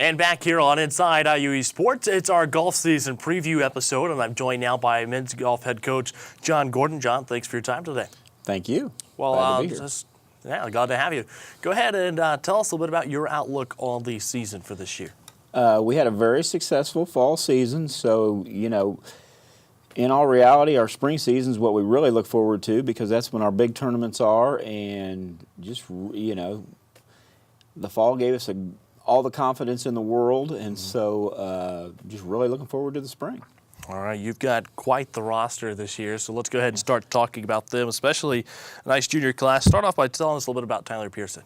And back here on Inside IUE Sports, it's our golf season preview episode, and I'm joined now by men's golf head coach John Gordon. John, thanks for your time today. Thank you. Well, glad to be here. Glad to have you. Go ahead and tell us a little bit about your outlook on the season for this year. We had a very successful fall season, so, in all reality, our spring season is what we really look forward to because that's when our big tournaments are, and just, the fall gave us all the confidence in the world, and so just really looking forward to the spring. All right, you've got quite the roster this year, so let's go ahead and start talking about them, especially a nice junior class. Start off by telling us a little bit about Tyler Pearson.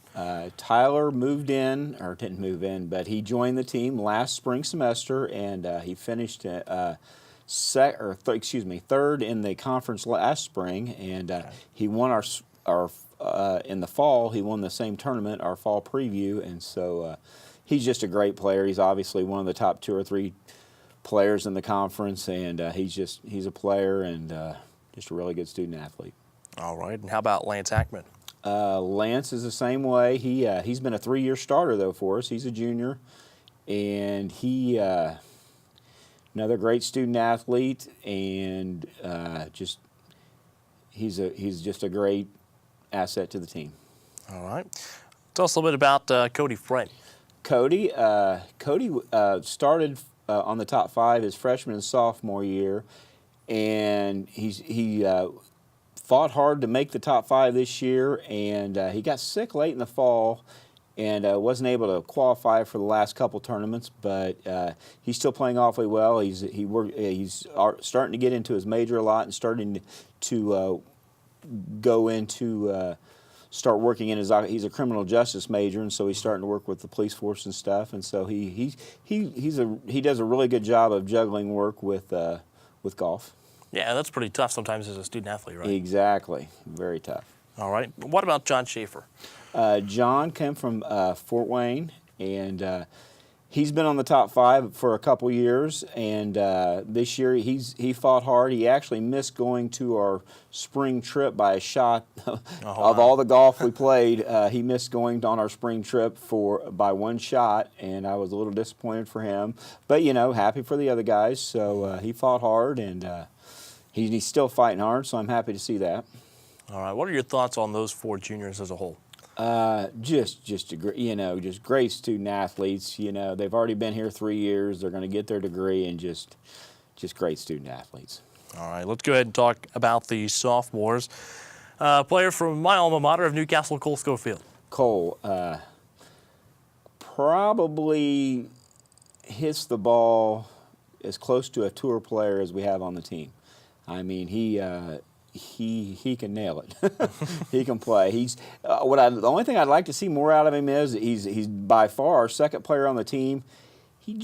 Tyler didn't move in, but he joined the team last spring semester, and he finished third in the conference last spring, and he won our in the fall. He won the same tournament, our fall preview, and so he's just a great player. He's obviously one of the top 2 or 3 players in the conference, and he's a player and just a really good student athlete. All right, and how about Lance Hackman? Lance is the same way. He's been a 3-year starter though for us. He's a junior, and he another great student athlete, and he's just a great asset to the team. All right, tell us a little bit about Cody Frey. Cody started on the top 5 his freshman and sophomore year, and he fought hard to make the top 5 this year, and he got sick late in the fall and wasn't able to qualify for the last couple tournaments, but he's still playing awfully well. He's starting to get into his major a lot and starting to go into start working in he's a criminal justice major, and so he's starting to work with the police force and stuff, and so he does a really good job of juggling work with golf. Yeah, that's pretty tough sometimes as a student athlete, right? Exactly, very tough. All right, what about John Schaefer? John came from Fort Wayne, and he's been on the top 5 for a couple years, and this year he fought hard. He actually missed going to our spring trip by a shot. Of all the golf we played, he missed going on our spring trip by 1 shot, and I was a little disappointed for him. But, happy for the other guys. So he fought hard, and he's still fighting hard, so I'm happy to see that. All right, what are your thoughts on those 4 juniors as a whole? Just great student athletes. They've already been here 3 years. They're going to get their degree, and just great student athletes. All right, let's go ahead and talk about the sophomores. Player from my alma mater of Newcastle, Cole Schofield. Cole probably hits the ball as close to a tour player as we have on the team. I mean, he can nail it. He can play. The only thing I'd like to see more out of him is he's by far our second player on the team. He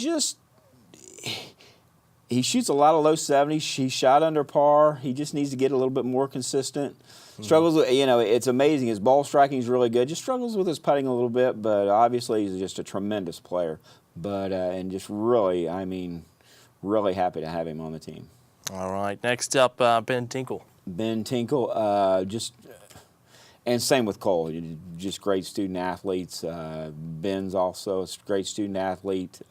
shoots a lot of low 70s. He shot under par. He just needs to get a little bit more consistent. Struggles with, it's amazing. His ball striking is really good. Just struggles with his putting a little bit, but obviously he's just a tremendous player. But and just really, really happy to have him on the team. All right. Next up, Ben Tinkle. Ben Tinkle, and same with Cole, just great student athletes. Ben's also a great student athlete.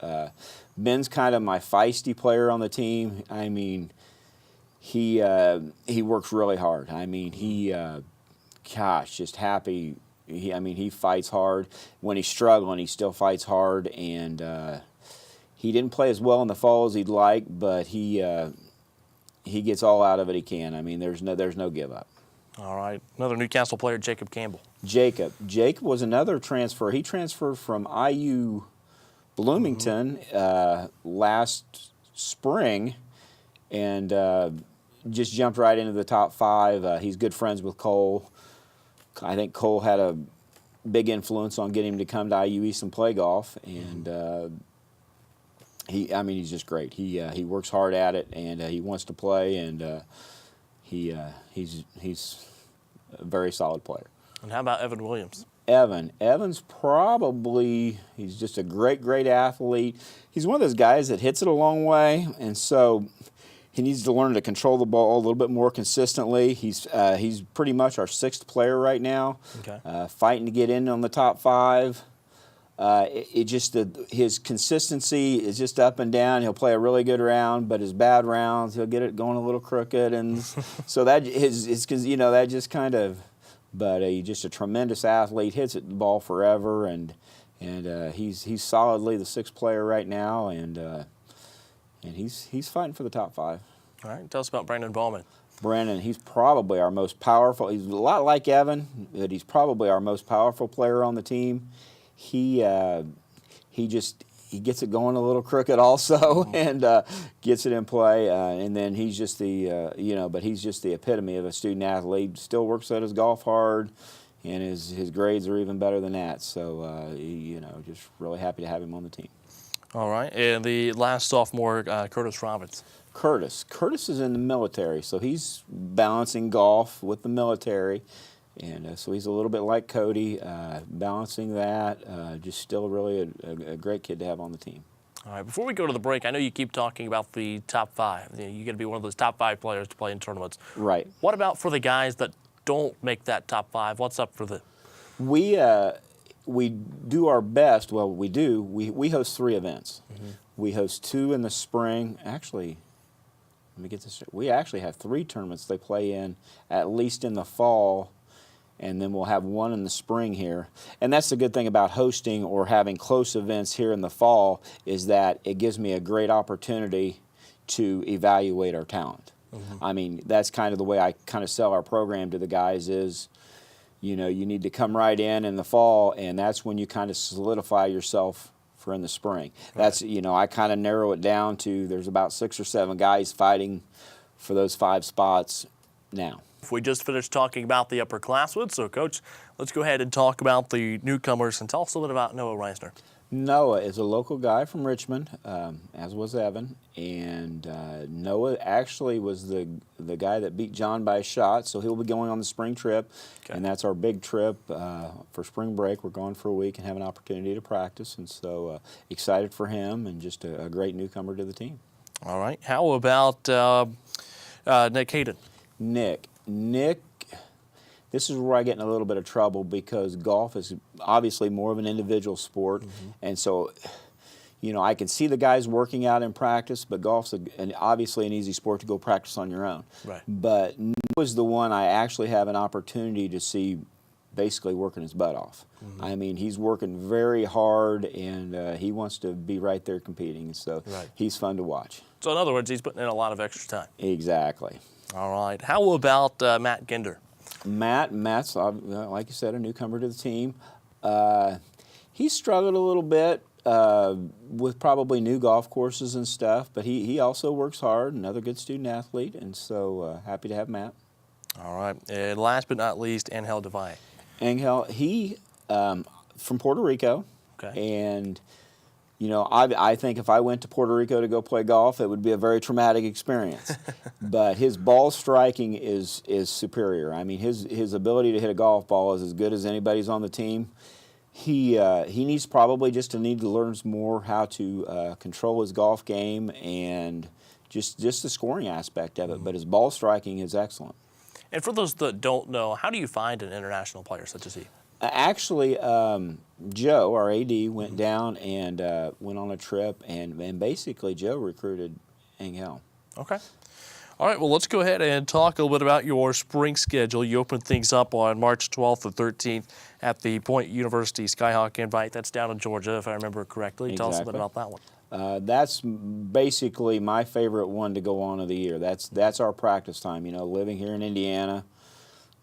Ben's kind of my feisty player on the team. I mean, he works really hard. I mean, just happy. He fights hard. When he's struggling, he still fights hard, and he didn't play as well in the fall as he'd like, but he gets all out of it he can. I mean, there's no give up. All right. Another Newcastle player, Jacob Campbell. Jacob was another transfer. He transferred from IU Bloomington last spring and just jumped right into the top 5. He's good friends with Cole. I think Cole had a big influence on getting him to come to IU East and play golf, and he's just great. He works hard at it, and he wants to play, and he's a very solid player. And how about Evan Williams? Evan's he's just a great athlete. He's one of those guys that hits it a long way, and so he needs to learn to control the ball a little bit more consistently. He's pretty much our 6th player right now, okay. Fighting to get in on the top 5. His consistency is just up and down. He'll play a really good round, but his bad rounds, he'll get it going a little crooked, and so that his that just kind of. But he's just a tremendous athlete. Hits it the ball forever, and he's solidly the sixth player right now, and he's fighting for the top five. All right, tell us about Brandon Ballman. Brandon, he's probably our most powerful. He's a lot like Evan, but he's probably our most powerful player on the team. He gets it going a little crooked also, and gets it in play. And then he's just but he's just the epitome of a student athlete. Still works at his golf hard, and his grades are even better than that. So just really happy to have him on the team. All right, and the last sophomore, Curtis Robbins. Curtis is in the military, so he's balancing golf with the military. And so he's a little bit like Cody, balancing that. Just still really a great kid to have on the team. All right, before we go to the break, I know you keep talking about the top five. You got to be one of those top five players to play in tournaments. Right. What about for the guys that don't make that top five? What's up for them? We do our best. Well, we do. We host 3 events. Mm-hmm. We host 2 in the spring. Actually, let me get this straight. We actually have 3 tournaments they play in, at least in the fall. And then we'll have 1 in the spring here. And that's the good thing about hosting or having close events here in the fall, is that it gives me a great opportunity to evaluate our talent. Mm-hmm. I mean, that's kind of the way I kind of sell our program to the guys is, you need to come right in the fall, and that's when you kind of solidify yourself for in the spring. Right. That's, I kind of narrow it down to there's about 6 or 7 guys fighting for those 5 spots now. We just finished talking about the upperclassmen, so Coach, let's go ahead and talk about the newcomers and tell us a little bit about Noah Reisner. Noah is a local guy from Richmond, as was Evan, and Noah actually was the guy that beat John by a shot, so he'll be going on the spring trip, and that's our big trip for spring break. We're going for a week and have an opportunity to practice, and so excited for him and just a great newcomer to the team. All right. How about Nick Hayden? Nick, this is where I get in a little bit of trouble because golf is obviously more of an individual sport, mm-hmm. and so, I can see the guys working out in practice, but golf's obviously an easy sport to go practice on your own. Right. But Nick was the one I actually have an opportunity to see basically working his butt off. Mm-hmm. I mean, he's working very hard, and he wants to be right there competing, so He's fun to watch. So in other words, he's putting in a lot of extra time. Exactly. All right. How about Matt Ginder? Matt's, like you said, a newcomer to the team. He struggled a little bit with probably new golf courses and stuff, but he also works hard, another good student athlete, and so happy to have Matt. All right. And last but not least, Angel Devay. Angel, he from Puerto Rico, and I think if I went to Puerto Rico to go play golf, it would be a very traumatic experience. But his ball striking is superior. I mean, his ability to hit a golf ball is as good as anybody's on the team. He needs probably just to learn more how to control his golf game and just the scoring aspect of it. Mm-hmm. But his ball striking is excellent. And for those that don't know, how do you find an international player such as he? Actually, Joe, our AD, went down and went on a trip, and basically Joe recruited Angel. Okay. All right, well, let's go ahead and talk a little bit about your spring schedule. You open things up on March 12th and 13th at the Point University Skyhawk Invite. That's down in Georgia, if I remember correctly. Exactly. Tell us a bit about that one. That's basically my favorite one to go on of the year. That's our practice time. Living here in Indiana,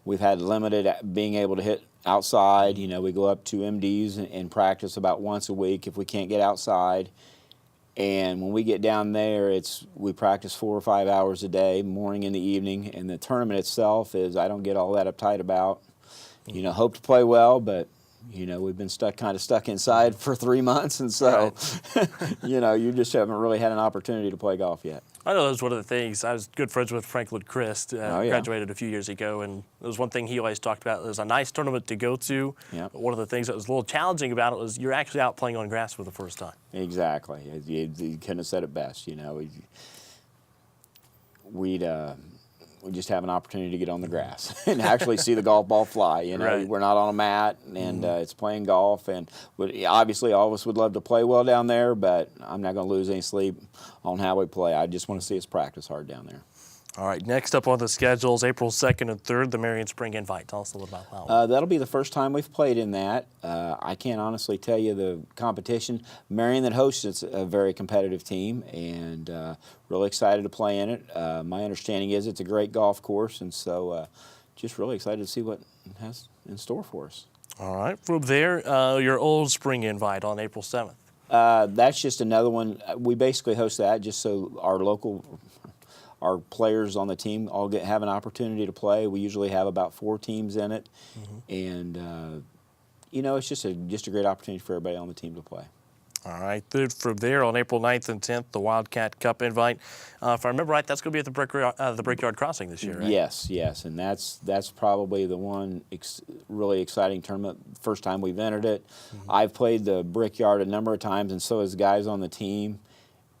we've had limited being able to hit outside. We go up to MDs and practice about once a week if we can't get outside. And when we get down there, we practice 4 or 5 hours a day, morning and the evening. And the tournament itself I don't get all that uptight about. Hope to play well, but we've been stuck inside for 3 months, and so you just haven't really had an opportunity to play golf yet. I know that was one of the things. I was good friends with Franklin Christ, graduated a few years ago, and it was one thing he always talked about. It was a nice tournament to go to. Yep. But one of the things that was a little challenging about it was you're actually out playing on grass for the first time. Exactly. You couldn't have said it best. we just have an opportunity to get on the grass and actually see the golf ball fly. You know, right. We're not on a mat, and it's playing golf. And obviously, all of us would love to play well down there, but I'm not going to lose any sleep on how we play. I just want to see us practice hard down there. All right, next up on the schedule is April 2nd and 3rd, the Marion Spring Invite. Tell us a little about that one. That'll be the first time we've played in that. I can't honestly tell you the competition. Marion that hosts it's a very competitive team, and really excited to play in it. My understanding is it's a great golf course, and so just really excited to see what it has in store for us. All right, from there, your Old Spring Invite on April 7th. That's just another one. We basically host that just so our players on the team all have an opportunity to play. We usually have about 4 teams in it, and you know, it's just a great opportunity for everybody on the team to play. All right, from there on April 9th and 10th, the Wildcat Cup Invite. If I remember right, that's going to be at the Brickyard Crossing this year, right? Yes, and that's probably the one really exciting tournament. First time we've entered it. I've played the Brickyard a number of times, and so has guys on the team.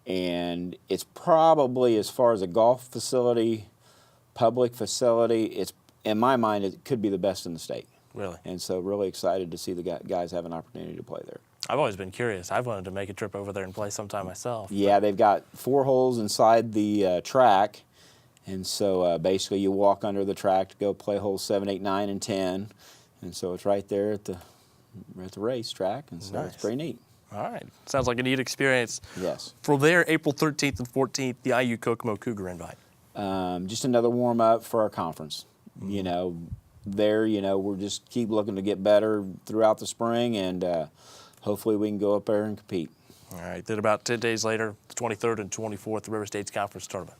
And it's probably, as far as a golf facility, public facility, it's, in my mind, it could be the best in the state. Really? And so really excited to see the guys have an opportunity to play there. I've always been curious. I've wanted to make a trip over there and play sometime myself. Yeah, they've got 4 holes inside the track. And so basically you walk under the track to go play holes 7, 8, 9, and 10. And so it's right there at the racetrack. And so It's pretty neat. All right. Sounds like a neat experience. Yes. From there, April 13th and 14th, the IU Kokomo Cougar Invite. Just another warm-up for our conference. You know, we're just keep looking to get better throughout the spring, and hopefully we can go up there and compete. All right. Then about 10 days later, the 23rd and 24th, the River States Conference Tournament.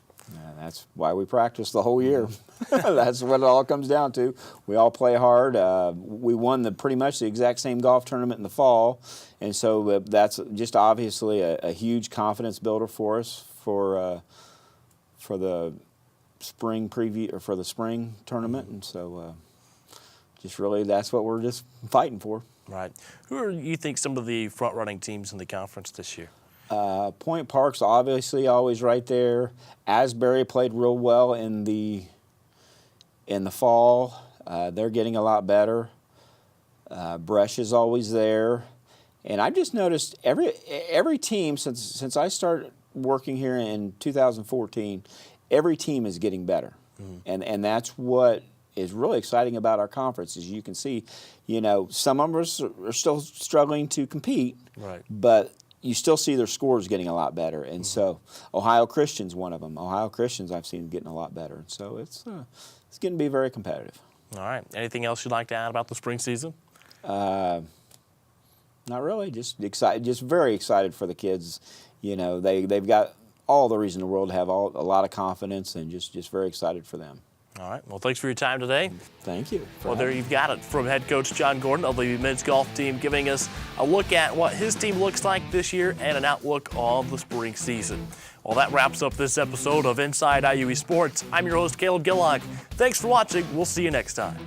That's why we practice the whole year. That's what it all comes down to. We all play hard. We won pretty much the exact same golf tournament in the fall, and so that's just obviously a huge confidence builder for us for the spring preview or for the spring tournament. And so just really that's what we're just fighting for. Right. Who are you think some of the front-running teams in the conference this year? Point Park's obviously always right there. Asbury played real well in the fall. They're getting a lot better. Bresh is always there, and I've just noticed every team since I started working here in 2014, every team is getting better, and that's what is really exciting about our conference. As you can see, you know, some of us are still struggling to compete, right? But you still see their scores getting a lot better. And so Ohio Christian's one of them. Ohio Christian's I've seen getting a lot better. And so it's going to be very competitive. All right. Anything else you'd like to add about the spring season? Not really. Just excited. Just very excited for the kids. You know, they've got all the reason in the world to have a lot of confidence, and just very excited for them. All right. Well, thanks for your time today. Thank you. Well, there you've got it from head coach John Gordon of the men's golf team, giving us a look at what his team looks like this year and an outlook on the spring season. Well, that wraps up this episode of Inside IUE Sports. I'm your host, Caleb Gillock. Thanks for watching. We'll see you next time.